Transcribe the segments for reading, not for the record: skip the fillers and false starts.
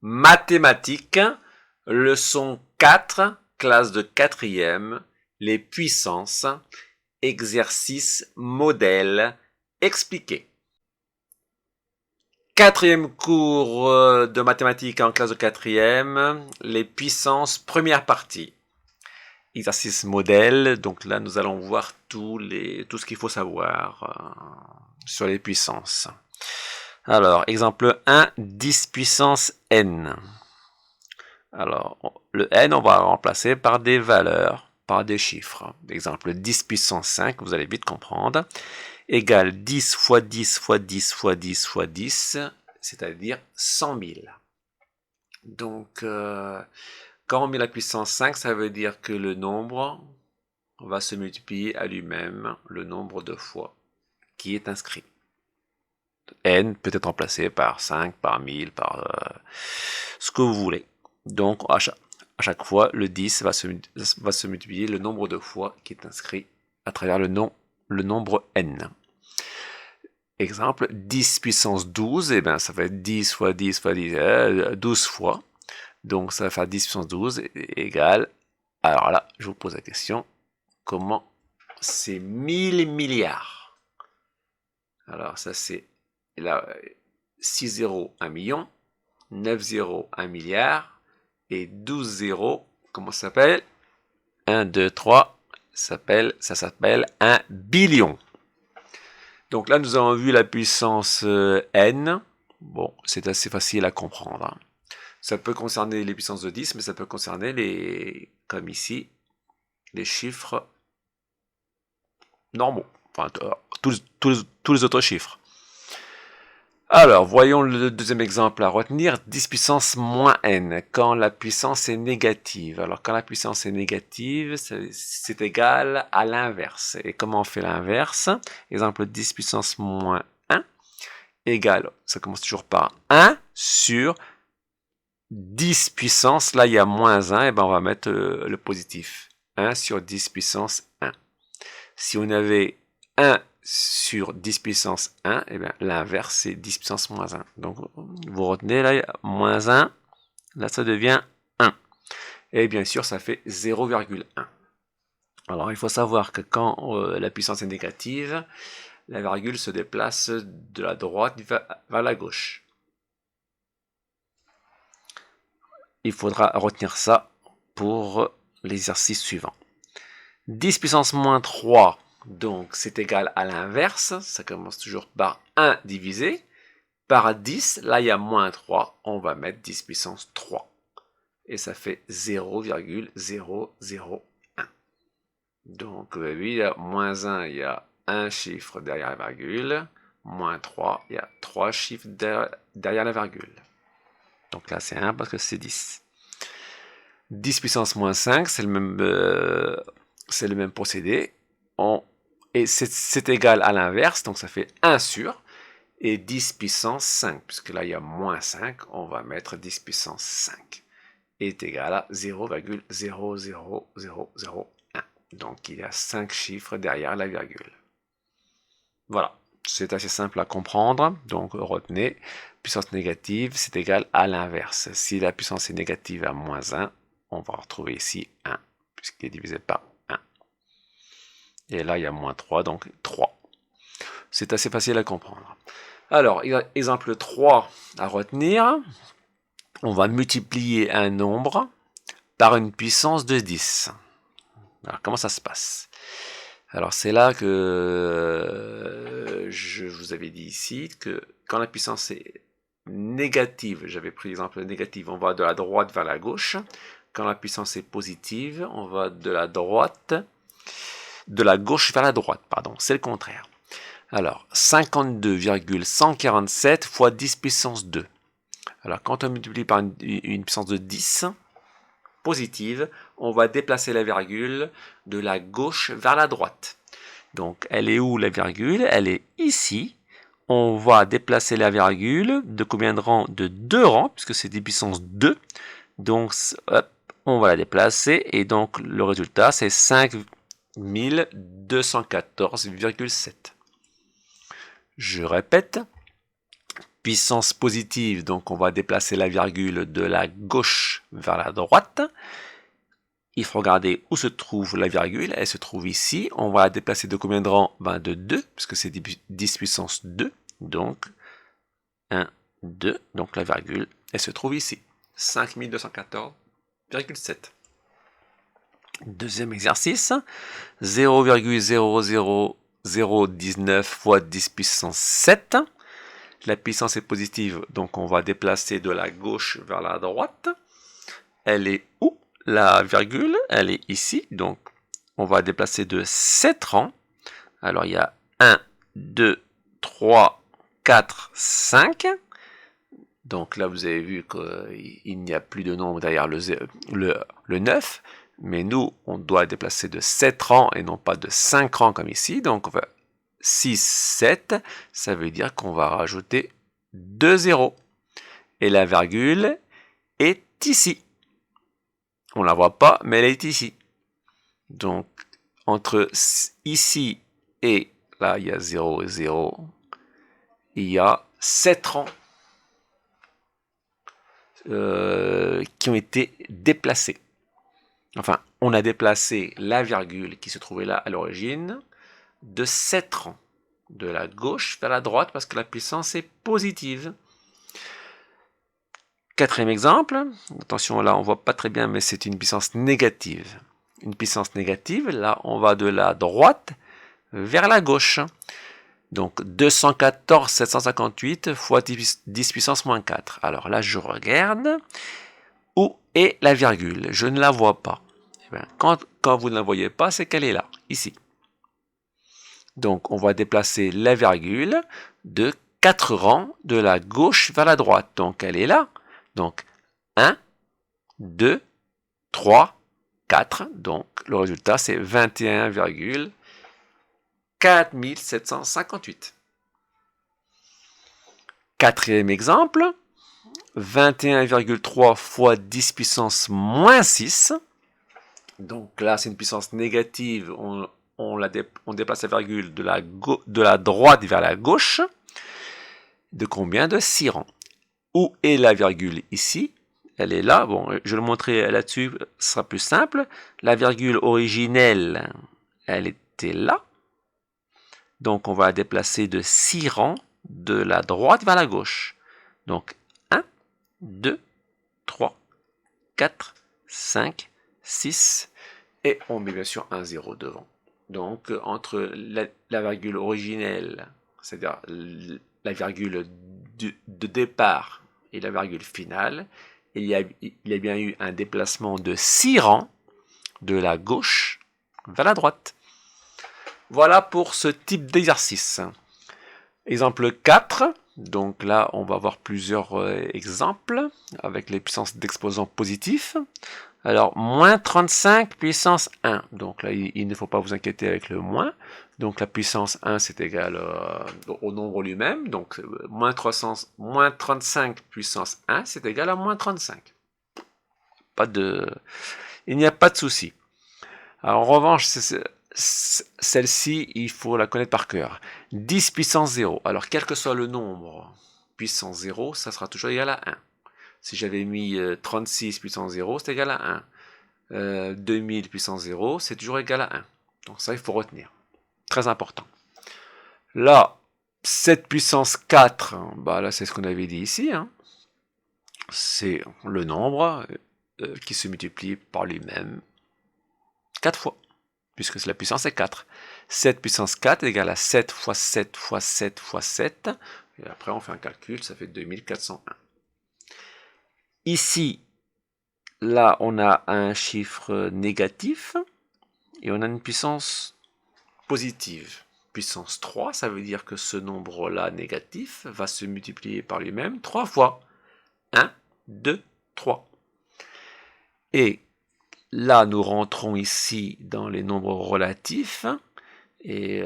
Mathématiques, leçon 4, classe de 4e, les puissances, exercice modèle expliqué. Quatrième cours de mathématiques en classe de 4e, les puissances, première partie. Exercice modèle, donc là nous allons voir tout ce qu'il faut savoir sur les puissances. Alors, exemple 1, 10 puissance n. Alors, le n, on va le remplacer par des valeurs, par des chiffres. Exemple 10 puissance 5, vous allez vite comprendre, égale 10 fois 10 fois 10 fois 10 fois 10, c'est-à-dire 100 000. Donc, quand on met la puissance 5, ça veut dire que le nombre va se multiplier à lui-même le nombre de fois qui est inscrit. N peut être remplacé par 5, par 1000, par ce que vous voulez. Donc, à chaque fois, le 10 va se multiplier le nombre de fois qui est inscrit à travers le nombre n. Exemple, 10 puissance 12, et bien ça va être 10 fois 10 fois 10, 12 fois. Donc, ça va faire 10 puissance 12 égale, alors là, je vous pose la question, comment c'est 1000 milliards? Alors, ça c'est là, 6 zéros, 1 million, 9 zéros, 1 milliard, et 12 zéros, comment ça s'appelle? 1, 2, 3, ça s'appelle un billion. Donc là, nous avons vu la puissance n. Bon, c'est assez facile à comprendre. Ça peut concerner les puissances de 10, mais ça peut concerner comme ici, les chiffres normaux. Enfin, tous les autres chiffres. Alors, voyons le deuxième exemple à retenir, 10 puissance moins n, quand la puissance est négative. Alors, quand la puissance est négative, c'est égal à l'inverse. Et comment on fait l'inverse? Exemple, 10 puissance moins 1 égale, ça commence toujours par 1 sur 10 puissance, là il y a moins 1, et ben on va mettre le positif. 1 sur 10 puissance 1. Si on avait 1 sur 10 puissance 1, et bien l'inverse c'est 10 puissance moins 1. Donc vous retenez là, moins 1, là ça devient 1. Et bien sûr ça fait 0,1. Alors il faut savoir que quand la puissance est négative, la virgule se déplace de la droite vers la gauche. Il faudra retenir ça pour l'exercice suivant. 10 puissance moins 3, donc c'est égal à l'inverse, ça commence toujours par 1 divisé par 10, là il y a moins 3, on va mettre 10 puissance 3. Et ça fait 0,001. Donc oui, il y a moins 1, il y a un chiffre derrière la virgule, moins 3, il y a 3 chiffres derrière la virgule. Donc là c'est 1 parce que c'est 10. 10 puissance moins 5, c'est le même procédé. Et c'est égal à l'inverse, donc ça fait 1 sur, et 10 puissance 5, puisque là il y a moins 5, on va mettre 10 puissance 5, est égal à 0,00001. Donc il y a 5 chiffres derrière la virgule. Voilà, c'est assez simple à comprendre, donc retenez, puissance négative, c'est égal à l'inverse. Si la puissance est négative à moins 1, on va retrouver ici 1, puisqu'il est divisé par 1. Et là, il y a moins 3, donc 3. C'est assez facile à comprendre. Alors, exemple 3 à retenir. On va multiplier un nombre par une puissance de 10. Alors, comment ça se passe? Alors, c'est là que je vous avais dit ici que quand la puissance est négative, j'avais pris l'exemple négatif, on va de la droite vers la gauche. Quand la puissance est positive, on va de la gauche vers la droite, pardon, c'est le contraire. Alors, 52,147 fois 10 puissance 2. Alors, quand on multiplie par une puissance de 10 positive, on va déplacer la virgule de la gauche vers la droite. Donc, elle est où la virgule? Elle est ici. On va déplacer la virgule de combien de rangs? De 2 rangs, puisque c'est 10 puissance 2. Donc, hop, on va la déplacer, et donc le résultat, c'est 5214,7. Je répète, Puissance positive, donc on va déplacer la virgule de la gauche vers la droite. Il faut regarder où se trouve la virgule. Elle se trouve ici. On va la déplacer de combien de rangs? Ben de 2, puisque c'est 10 puissance 2. Donc 1, 2. Donc la virgule, elle se trouve ici. 5214,7. Deuxième exercice. 0,00019 fois 10 puissance 7. La puissance est positive, donc on va déplacer de la gauche vers la droite. Elle est où? La virgule, elle est ici, donc on va déplacer de 7 rangs. Alors il y a 1, 2, 3, 4, 5. Donc là vous avez vu qu'il n'y a plus de nombre derrière le 9. Mais nous, on doit déplacer de 7 rangs et non pas de 5 rangs comme ici. Donc on va 6, 7, ça veut dire qu'on va rajouter 2 zéros. Et la virgule est ici. On ne la voit pas, mais elle est ici. Donc, entre ici et là, il y a 0 et 0. Il y a 7 rangs qui ont été déplacés. Enfin, on a déplacé la virgule qui se trouvait là à l'origine de 7 rangs, de la gauche vers la droite, parce que la puissance est positive. Quatrième exemple, attention là on voit pas très bien, mais c'est une puissance négative. Une puissance négative, là on va de la droite vers la gauche. Donc 214 758 fois 10 puissance moins 4. Alors là je regarde, où est la virgule? Je ne la vois pas. Eh bien, quand vous ne la voyez pas, c'est qu'elle est là, ici. Donc on va déplacer la virgule de 4 rangs de la gauche vers la droite. Donc elle est là. Donc 1, 2, 3, 4. Donc le résultat c'est 21,4758. Quatrième exemple, 21,3 fois 10 puissance moins 6. Donc là c'est une puissance négative. On déplace la virgule de la droite vers la gauche. De combien? De 6 rangs. Où est la virgule ici? Elle est là. Bon, je vais le montrer là-dessus, ce sera plus simple. La virgule originelle, elle était là. Donc on va la déplacer de 6 rangs de la droite vers la gauche. Donc 1, 2, 3, 4, 5, 6. Et on met bien sûr un 0 devant. Donc, entre la virgule originelle, c'est-à-dire la virgule de départ et la virgule finale, il y a bien eu un déplacement de 6 rangs de la gauche vers la droite. Voilà pour ce type d'exercice. Exemple 4. Donc là, on va avoir plusieurs exemples avec les puissances d'exposants positifs. Alors, moins 35 puissance 1. Donc là, il ne faut pas vous inquiéter avec le moins. Donc la puissance 1, c'est égal au nombre lui-même. Donc, moins 35 puissance 1, c'est égal à moins 35. Il n'y a pas de souci. Alors, en revanche, celle-ci, il faut la connaître par cœur. 10 puissance 0. Alors, quel que soit le nombre puissance 0, ça sera toujours égal à 1. Si j'avais mis 36 puissance 0, c'est égal à 1. 2000 puissance 0, c'est toujours égal à 1. Donc ça, il faut retenir. Très important. Là, 7 puissance 4, bah là, c'est ce qu'on avait dit ici. Hein. C'est le nombre qui se multiplie par lui-même 4 fois, puisque la puissance est 4. 7 puissance 4 égale à 7 fois 7 fois 7 fois 7. Et après, on fait un calcul, ça fait 2401. Ici, là, on a un chiffre négatif et on a une puissance positive. Puissance 3, ça veut dire que ce nombre-là négatif va se multiplier par lui-même 3 fois. 1, 2, 3. Et là, nous rentrons ici dans les nombres relatifs. Et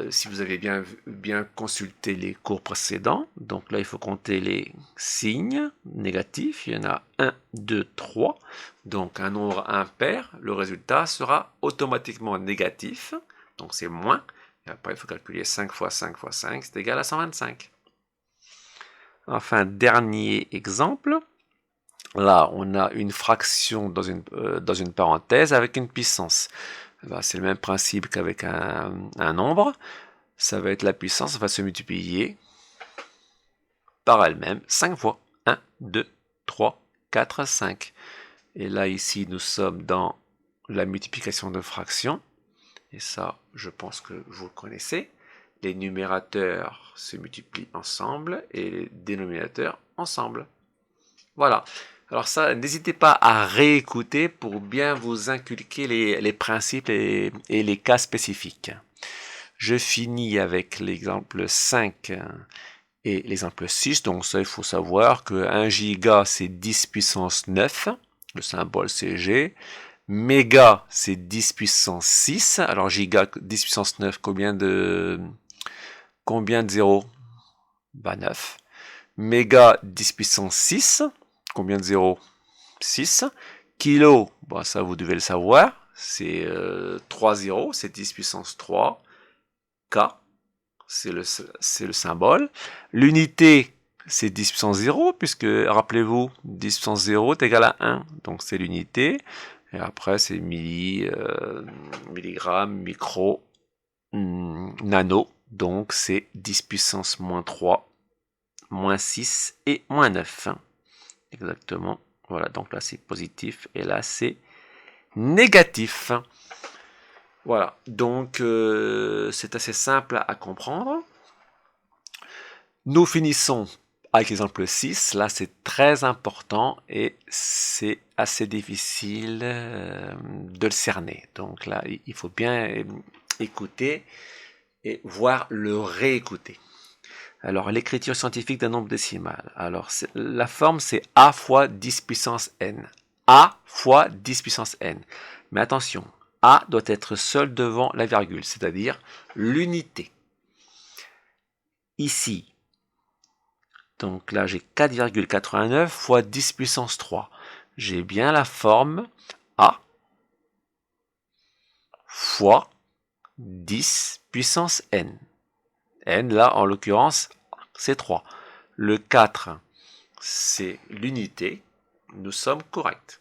si vous avez bien consulté les cours précédents, donc là il faut compter les signes négatifs, il y en a 1, 2, 3, donc un nombre impair, le résultat sera automatiquement négatif, donc c'est moins, et après il faut calculer 5 fois 5 fois 5, c'est égal à 125. Enfin, dernier exemple. Là, on a une fraction dans une parenthèse avec une puissance. C'est le même principe qu'avec un nombre. Ça va être la puissance va se multiplier par elle-même 5 fois. 1, 2, 3, 4, 5. Et là, ici, nous sommes dans la multiplication de fractions. Et ça, je pense que vous le connaissez. Les numérateurs se multiplient ensemble et les dénominateurs ensemble. Voilà. Alors ça, n'hésitez pas à réécouter pour bien vous inculquer les principes et les cas spécifiques. Je finis avec l'exemple 5 et l'exemple 6. Donc ça, il faut savoir que 1 giga, c'est 10 puissance 9. Le symbole c'est G. Méga, c'est 10 puissance 6. Alors giga, 10 puissance 9, combien de zéros? 9. Méga, 10 puissance 6. Combien de zéros? 6. Kilo, ça vous devez le savoir. C'est 3 zéros, c'est 10 puissance 3. K, c'est le symbole. L'unité, c'est 10 puissance 0, puisque, rappelez-vous, 10 puissance 0 est égal à 1. Donc c'est l'unité. Et après, c'est milligramme, micro, nano. Donc c'est 10 puissance moins 3, moins 6 et moins 9. Exactement. Voilà, donc là c'est positif et là c'est négatif. Voilà, donc c'est assez simple à comprendre. Nous finissons avec l'exemple 6. Là c'est très important et c'est assez difficile de le cerner. Donc là il faut bien écouter et voir le réécouter. Alors, l'écriture scientifique d'un nombre décimal. Alors, la forme, c'est A fois 10 puissance n. A fois 10 puissance n. Mais attention, A doit être seul devant la virgule, c'est-à-dire l'unité. Ici, donc là, j'ai 4,89 fois 10 puissance 3. J'ai bien la forme A fois 10 puissance n. N, là, en l'occurrence, c'est 3. Le 4, c'est l'unité. Nous sommes corrects.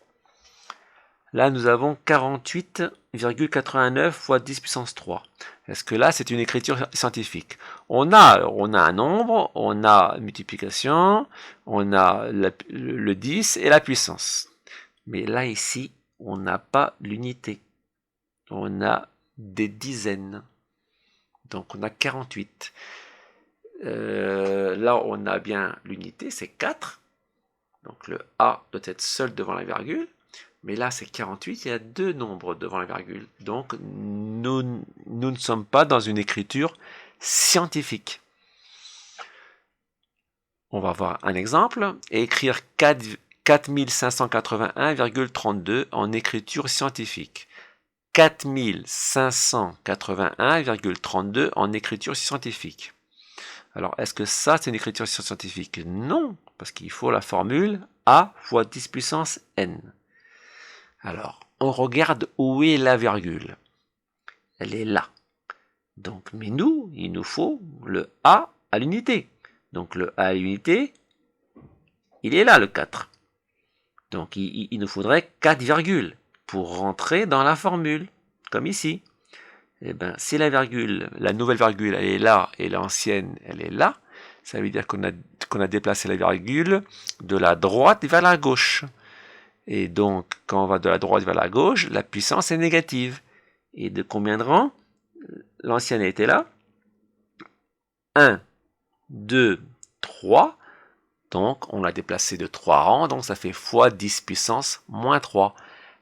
Là, nous avons 48,89 fois 10 puissance 3. Est-ce que là, c'est une écriture scientifique? On a un nombre, on a multiplication, on a le 10 et la puissance. Mais là, ici, on n'a pas l'unité. On a des dizaines. Donc, on a 48. Là, on a bien l'unité, c'est 4. Donc, le A doit être seul devant la virgule. Mais là, c'est 48, il y a deux nombres devant la virgule. Donc, nous ne sommes pas dans une écriture scientifique. On va voir un exemple et écrire 4581,32 en écriture scientifique. 4581,32 en écriture scientifique. Alors, est-ce que ça, c'est une écriture scientifique? Non, parce qu'il faut la formule A fois 10 puissance n. Alors, on regarde où est la virgule. Elle est là. Donc, mais nous, il nous faut le A à l'unité. Donc, le A à l'unité, il est là, le 4. Donc, il nous faudrait 4 virgules pour rentrer dans la formule, comme ici. Eh bien, si la nouvelle virgule, elle est là et l'ancienne, elle est là, ça veut dire qu'on a déplacé la virgule de la droite vers la gauche. Et donc, quand on va de la droite vers la gauche, la puissance est négative. Et de combien de rangs? L'ancienne était là. 1, 2, 3. Donc, on l'a déplacé de 3 rangs. Donc, ça fait fois 10 puissance moins 3.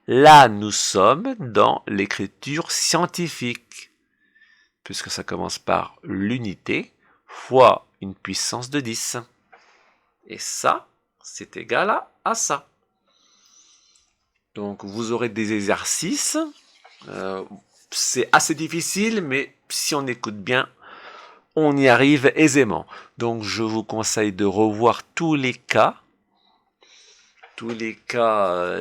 Là, nous sommes dans l'écriture scientifique. Puisque ça commence par l'unité fois une puissance de 10. Et ça, c'est égal à ça. Donc, vous aurez des exercices. C'est assez difficile, mais si on écoute bien, on y arrive aisément. Donc, je vous conseille de revoir tous les cas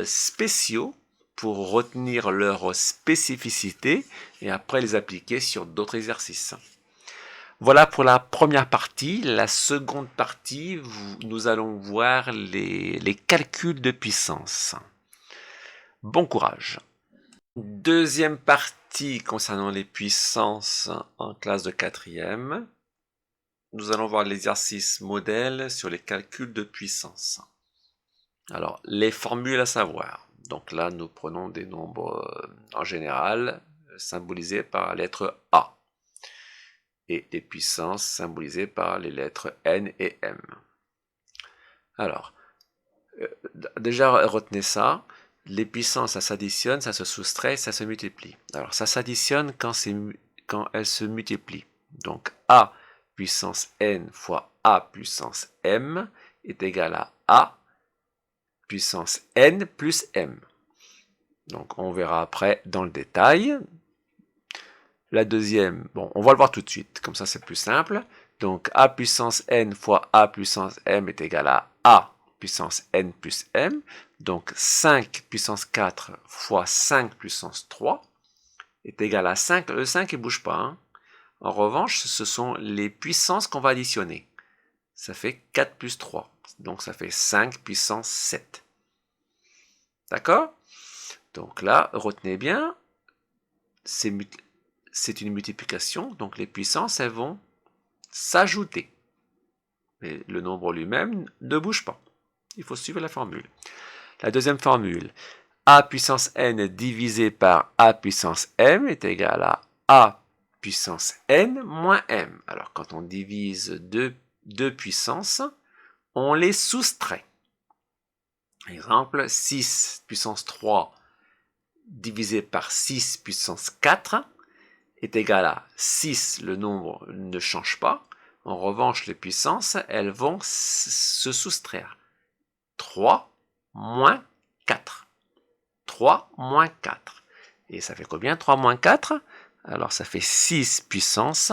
spéciaux pour retenir leur spécificité et après les appliquer sur d'autres exercices. Voilà pour la première partie. La seconde partie, nous allons voir les calculs de puissance. Bon courage. Deuxième partie concernant les puissances en classe de 4e. Nous allons voir l'exercice modèle sur les calculs de puissance. Alors, les formules à savoir. Donc là, nous prenons des nombres en général symbolisés par la lettre A et des puissances symbolisées par les lettres N et M. Alors, déjà retenez ça. Les puissances, ça s'additionne, ça se soustrait, ça se multiplie. Alors, ça s'additionne quand elles se multiplient. Donc, A puissance N fois A puissance M est égal à A puissance N plus M. Donc, on verra après dans le détail. La deuxième, bon, on va le voir tout de suite, comme ça c'est plus simple. Donc, A puissance N fois A puissance M est égal à A puissance N plus M. Donc, 5 puissance 4 fois 5 puissance 3 est égal à 5. Le 5, il ne bouge pas. Hein. En revanche, ce sont les puissances qu'on va additionner. Ça fait 4 plus 3. Donc, ça fait 5 puissance 7. D'accord? Donc là, retenez bien, c'est une multiplication. Donc, les puissances, elles vont s'ajouter. Mais le nombre lui-même ne bouge pas. Il faut suivre la formule. La deuxième formule, A puissance N divisé par A puissance M est égal à A puissance N moins M. Alors, quand on divise deux puissances, on les soustrait. Exemple, 6 puissance 3 divisé par 6 puissance 4 est égal à 6, le nombre ne change pas. En revanche, les puissances, elles vont se soustraire. 3 moins 4. 3 moins 4. Et ça fait combien 3 moins 4? Alors ça fait 6 puissance.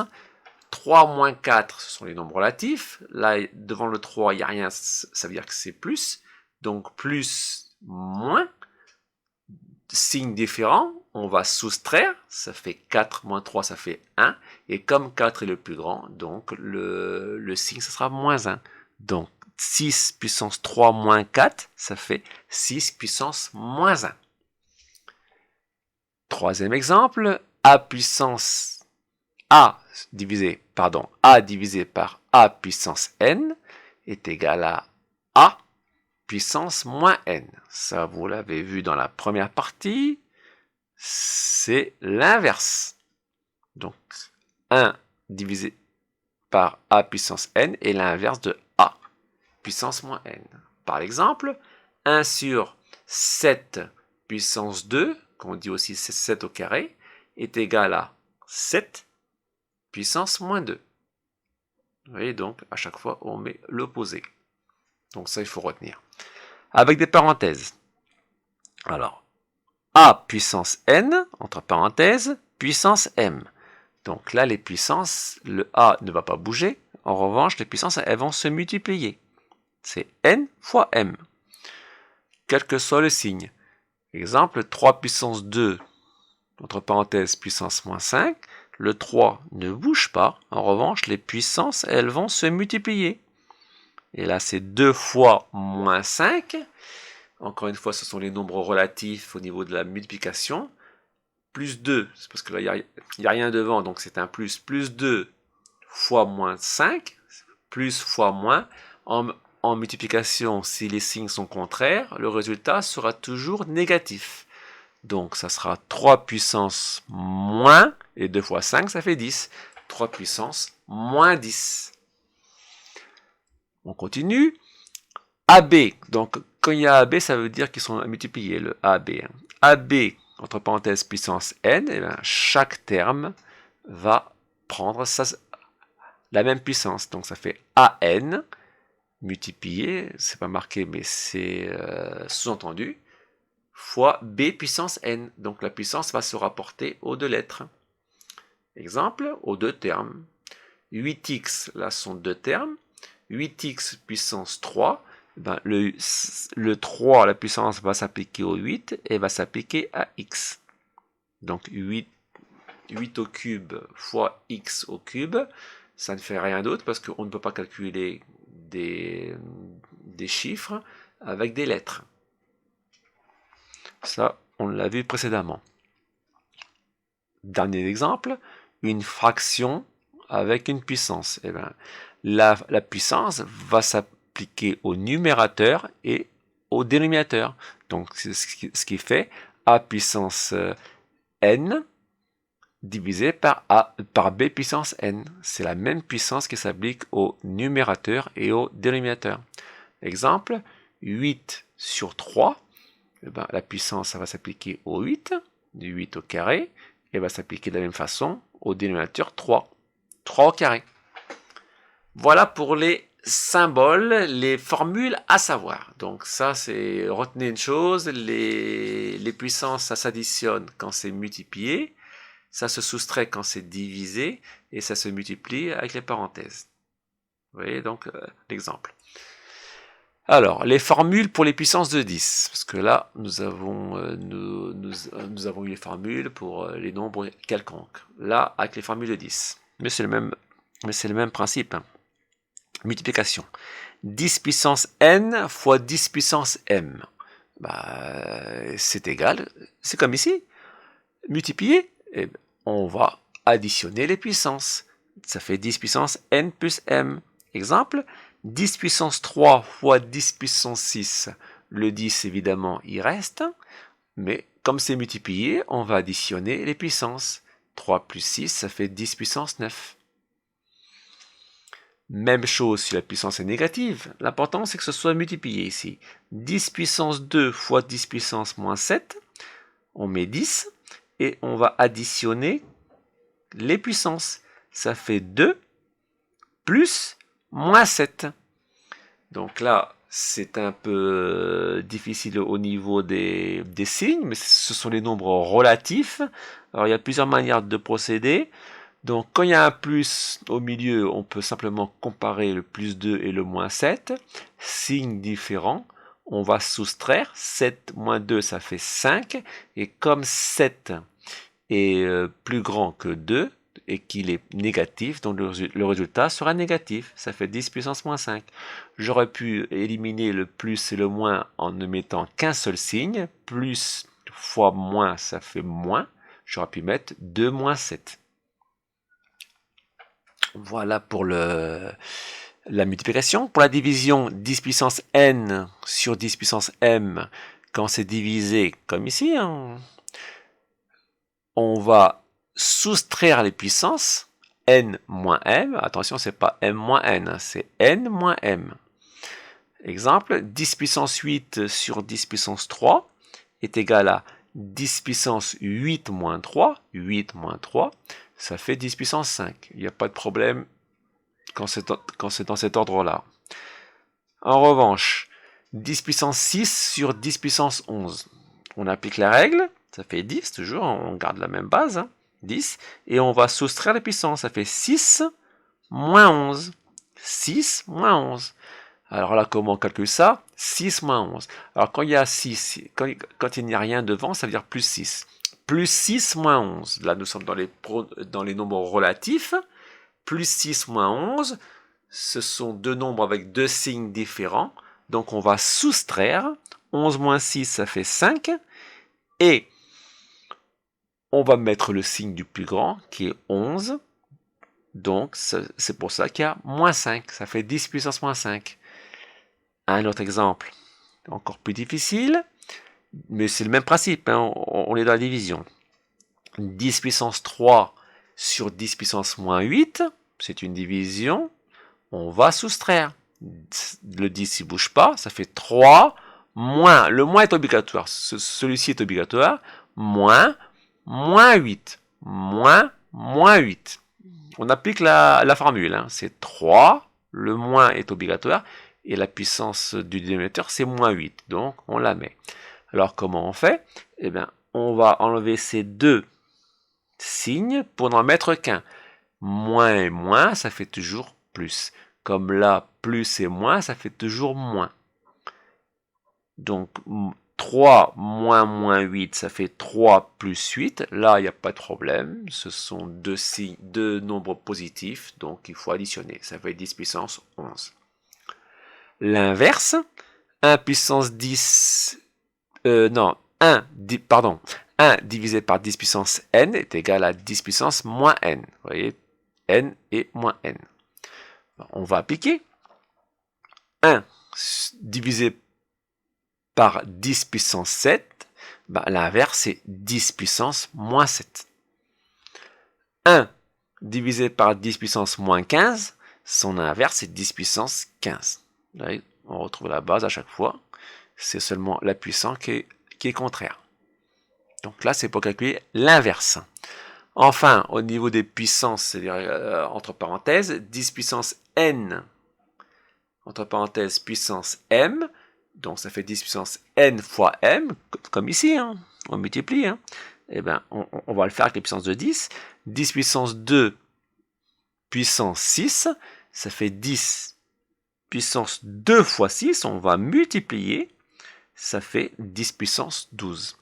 3 moins 4, ce sont les nombres relatifs. Là, devant le 3, il n'y a rien, ça veut dire que c'est plus. Donc plus, moins. Signe différent, on va soustraire, ça fait 4 moins 3, ça fait 1, et comme 4 est le plus grand, donc le signe, ça sera moins 1. Donc 6 puissance 3 moins 4, ça fait 6 puissance moins 1. Troisième exemple, A divisé par A puissance N est égal à A puissance moins N. Ça, vous l'avez vu dans la première partie, c'est l'inverse. Donc, 1 divisé par A puissance N est l'inverse de A puissance moins N. Par exemple, 1 sur 7 puissance 2, qu'on dit aussi 7 au carré, est égal à 7 puissance moins 2. Vous voyez donc, à chaque fois, on met l'opposé. Donc ça, il faut retenir. Avec des parenthèses. Alors, A puissance N, entre parenthèses, puissance M. Donc là, les puissances, le A ne va pas bouger. En revanche, les puissances, elles vont se multiplier. C'est N fois M. Quel que soit le signe. Exemple, 3 puissance 2, entre parenthèses, puissance moins 5. Le 3 ne bouge pas. En revanche, les puissances, elles vont se multiplier. Et là, c'est 2 fois moins 5. Encore une fois, ce sont les nombres relatifs au niveau de la multiplication. Plus 2, c'est parce que là, il n'y a rien devant, donc c'est un plus. Plus 2 fois moins 5, plus fois moins. En multiplication, si les signes sont contraires, le résultat sera toujours négatif. Donc, ça sera 3 puissance moins, et 2 fois 5, ça fait 10. 3 puissance moins 10. On continue. AB, donc quand il y a AB, ça veut dire qu'ils sont multipliés, le AB. AB, entre parenthèses, puissance N, et bien chaque terme va prendre la même puissance. Donc ça fait AN, multiplié, c'est pas marqué, mais c'est sous-entendu, fois B puissance N. Donc la puissance va se rapporter aux deux lettres. Exemple, aux deux termes. 8x, là sont deux termes. 8x puissance 3, ben le 3, la puissance va s'appliquer au 8 et va s'appliquer à x. Donc 8 au cube fois x au cube, ça ne fait rien d'autre parce qu'on ne peut pas calculer des chiffres avec des lettres. Ça, on l'a vu précédemment. Dernier exemple, une fraction avec une puissance. Eh bien, la puissance va s'appliquer au numérateur et au dénominateur. Donc, c'est ce qui fait a puissance n divisé par b puissance n. C'est la même puissance qui s'applique au numérateur et au dénominateur. Exemple, 8 sur 3, eh ben, la puissance ça va s'appliquer au 8, du 8 au carré, et va s'appliquer de la même façon au dénominateur 3, 3 au carré. Voilà pour les symboles, les formules à savoir. Donc ça, c'est retenez une chose, les puissances, ça s'additionne quand c'est multiplié, ça se soustrait quand c'est divisé, et ça se multiplie avec les parenthèses. Vous voyez donc l'exemple. Alors, les formules pour les puissances de 10, parce que là, nous avons eu les formules pour les nombres quelconques. Là, avec les formules de 10. Mais c'est le même principe. Hein. Multiplication. 10 puissance n fois 10 puissance m. Bah, c'est égal. C'est comme ici. Multiplier, et on va additionner les puissances. Ça fait 10 puissance n plus m. Exemple, 10 puissance 3 fois 10 puissance 6. Le 10, évidemment, il reste. Mais comme c'est multiplié, on va additionner les puissances. 3 plus 6, ça fait 10 puissance 9. Même chose si la puissance est négative. L'important, c'est que ce soit multiplié ici. 10 puissance 2 fois 10 puissance moins 7. On met 10 et on va additionner les puissances. Ça fait 2 plus moins 7. Donc là, c'est un peu difficile au niveau des signes, mais ce sont les nombres relatifs. Alors, il y a plusieurs manières de procéder. Donc, quand il y a un plus au milieu, on peut simplement comparer le plus 2 et le moins 7. Signes différents, on va soustraire. 7 moins 2, ça fait 5. Et comme 7 est plus grand que 2, et qu'il est négatif, donc le résultat sera négatif. Ça fait 10 puissance moins 5. J'aurais pu éliminer le plus et le moins en ne mettant qu'un seul signe. Plus fois moins, ça fait moins. J'aurais pu mettre 2 moins 7. Voilà pour la multiplication. Pour la division, 10 puissance n sur 10 puissance m, quand c'est divisé comme ici, hein, on va soustraire les puissances, n moins m. Attention, c'est pas m moins n, hein, c'est n moins m. Exemple, 10 puissance 8 sur 10 puissance 3 est égal à 10 puissance 8 moins 3. 8 moins 3, ça fait 10 puissance 5. Il n'y a pas de problème quand c'est dans cet ordre-là. En revanche, 10 puissance 6 sur 10 puissance 11. On applique la règle, ça fait 10 toujours, on garde la même base, hein, 10, et on va soustraire les puissances, ça fait 6 moins 11. 6 moins 11. Alors là, comment on calcule ça? 6 moins 11. Alors quand il y a 6, quand il n'y a rien devant, ça veut dire plus 6. Plus 6 moins 11. Là, nous sommes dans les nombres relatifs. Plus 6 moins 11, ce sont deux nombres avec deux signes différents. Donc on va soustraire. 11 moins 6, ça fait 5. Et on va mettre le signe du plus grand, qui est 11. Donc c'est pour ça qu'il y a moins 5. Ça fait 10 puissance moins 5. Un autre exemple, encore plus difficile, mais c'est le même principe, hein, on est dans la division. 10 puissance 3 sur 10 puissance moins 8, c'est une division, on va soustraire. Le 10 il ne bouge pas, ça fait 3 moins, le moins est obligatoire, celui-ci est obligatoire, moins 8, moins 8. On applique la formule, hein, c'est 3, le moins est obligatoire, et la puissance du dénominateur, c'est moins 8. Donc, on la met. Alors, comment on fait? Eh bien, on va enlever ces deux signes pour n'en mettre qu'un. Moins et moins, ça fait toujours plus. Comme là, plus et moins, ça fait toujours moins. Donc, 3 moins 8, ça fait 3 plus 8. Là, il n'y a pas de problème. Ce sont deux nombres positifs, donc il faut additionner. Ça fait 10 puissance 11. L'inverse, 1 puissance 10... non, 1 divisé par 10 puissance n est égal à 10 puissance moins n. Vous voyez, n et moins n. On va appliquer. 1 divisé par 10 puissance 7, l'inverse c'est 10 puissance moins 7. 1 divisé par 10 puissance moins 15, son inverse c'est 10 puissance 15. Là, on retrouve la base à chaque fois. C'est seulement la puissance qui est contraire. Donc là, c'est pour calculer l'inverse. Enfin, au niveau des puissances, c'est-à-dire entre parenthèses, 10 puissance n, entre parenthèses, puissance m, donc ça fait 10 puissance n fois m, comme ici, hein, on multiplie. Hein. Eh ben, on va le faire avec les puissances de 10. 10 puissance 2 puissance 6, ça fait 10 puissance 2 fois 6, on va multiplier, ça fait 10 puissance 12.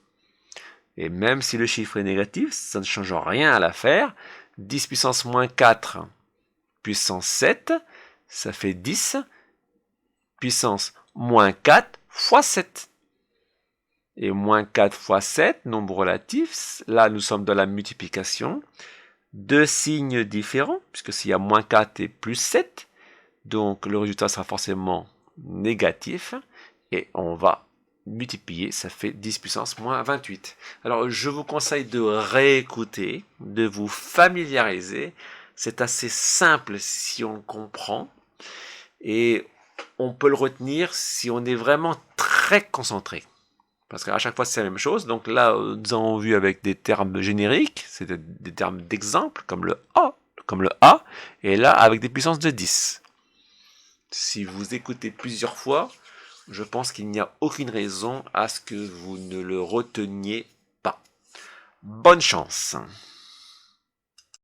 Et même si le chiffre est négatif, ça ne change rien à l'affaire. 10 puissance moins 4 puissance 7, ça fait 10 puissance moins 4 fois 7. Et moins 4 fois 7, nombre relatif, là nous sommes dans la multiplication. Deux signes différents, puisque s'il y a moins 4 et plus 7, donc le résultat sera forcément négatif, et on va multiplier, ça fait 10 puissance moins 28. Alors je vous conseille de réécouter, de vous familiariser, c'est assez simple si on le comprend, et on peut le retenir si on est vraiment très concentré. Parce qu'à chaque fois, c'est la même chose. Donc là, nous avons vu avec des termes génériques, c'est des termes d'exemple, comme le A, et là, avec des puissances de 10. Si vous écoutez plusieurs fois, je pense qu'il n'y a aucune raison à ce que vous ne le reteniez pas. Bonne chance!